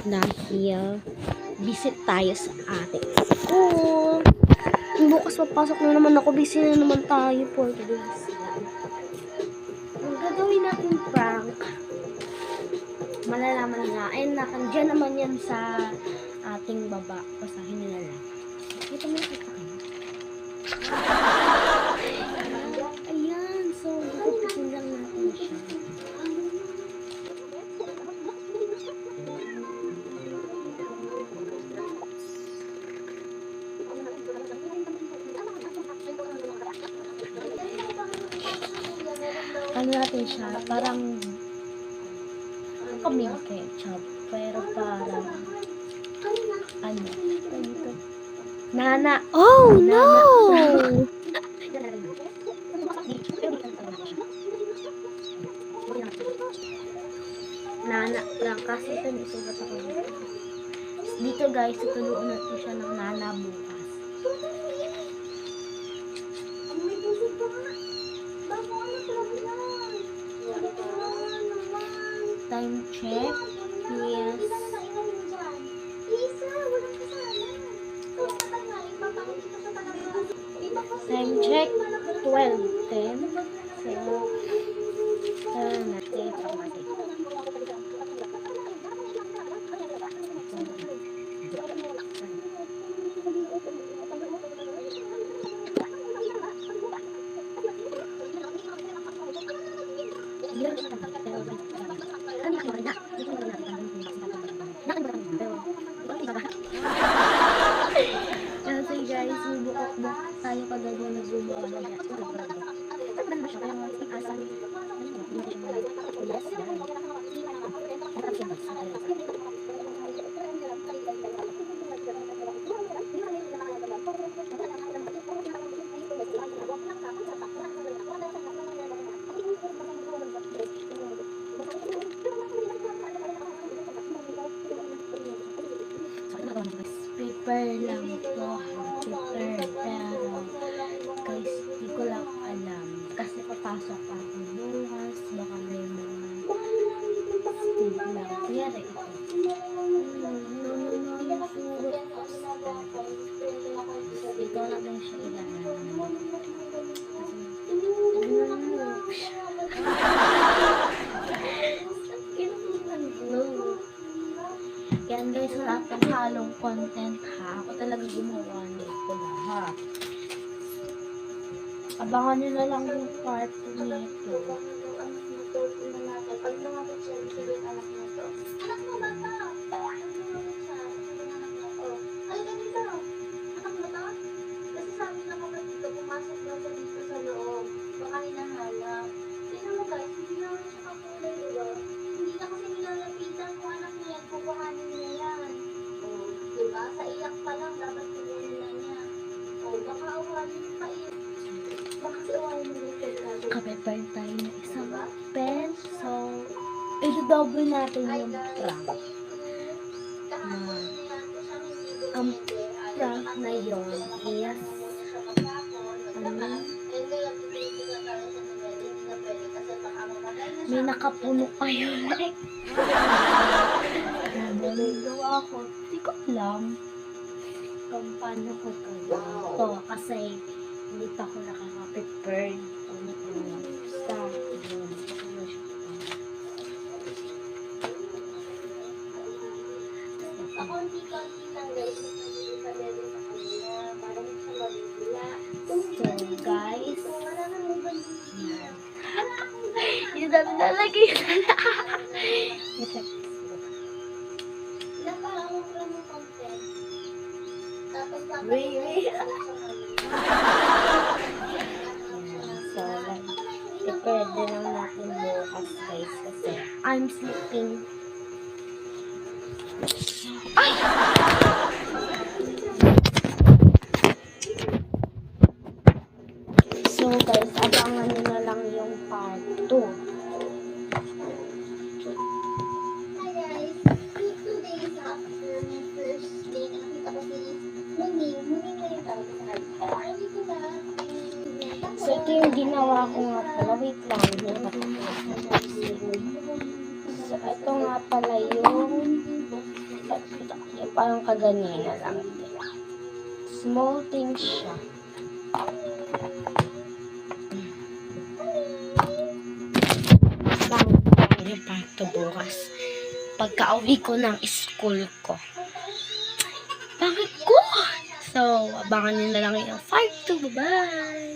dahil visit tayo sa ating school. Bukas papasok na naman ako, busy na naman tayo for today's vlog. Ang gagawin natin prank, malalaman na, ayun na, kandiyan naman yan sa ating baba. Basahin nila lang. Ito mo yung kita kayo. Ayan, so gugupitin lang natin siya. Ano natin siya, parang kaming ketchup, pero parang ano, nana. Oh no! Nana prank kasi ito nisugat ako dito guys, tutuluan natin siya ng nana bukas. Time check. Yes. Time check. 12:10. So, natin pamati. So guys, bubukok tayo kagad na nag-bubukok na dyan. Maganda siya, kaya asal. Paper lang to, paper, pero guys, di ko lang alam kasi papasok ako bukas, baka may mga stig lang, kaya ito ito natin siya ilalagay. Yan guys, wala akong halong content ha. Ako talaga gumawa nito lahat. Abangan nyo na lang yung part nito. Pag lumapit siya, sige yung anak mo to. Anak mo ba to? Ay, ganito. Anak mo to? Kasi sabi ng kapatid ko, pumasok daw sa dito sa loob. Baka hinahanap. Tignan mo guys, hindi naman siya kakulay, diba? Hindi na kasi nilalapitan kung anak niya yan, kukuhanin niya yan. O, diba? Sa iyak pa lang, dapat kukunin na niya. O, baka awalin pa iyak. Baka si awalin mo yung Kape-burn tayo ng isang pen. So, i-double natin yung prank. Ang prank na yun is may nakapuno kayo like nagawa ako, hindi ko alam kung paano ko ito kasi hindi pa ako nakaka-prepare sa yun. Konti-konti lang guys, hindi pa dito sa kanila, para hindi siya mabibila. So guys, yung dami nalagay na Napakawag lang ng content. Tapos so i-pwede lang natin bukas guys kasi I'm sleeping. Ay! So guys, abangan nyo na lang yung part 2. Hi guys, 2 days after my first day na nakita ko si Muning na yung tawag sa kanya. Hindi ko na. So ito yung ginawa ko nga pala. Wait lang. So ito nga pala yung Parang kaganina lang din. Small things siya. Bang yung parto bukas. Pagka-uwi ko ng school ko. Bakit ko? So, abangan nyo na lang yung part 2. Bye-bye!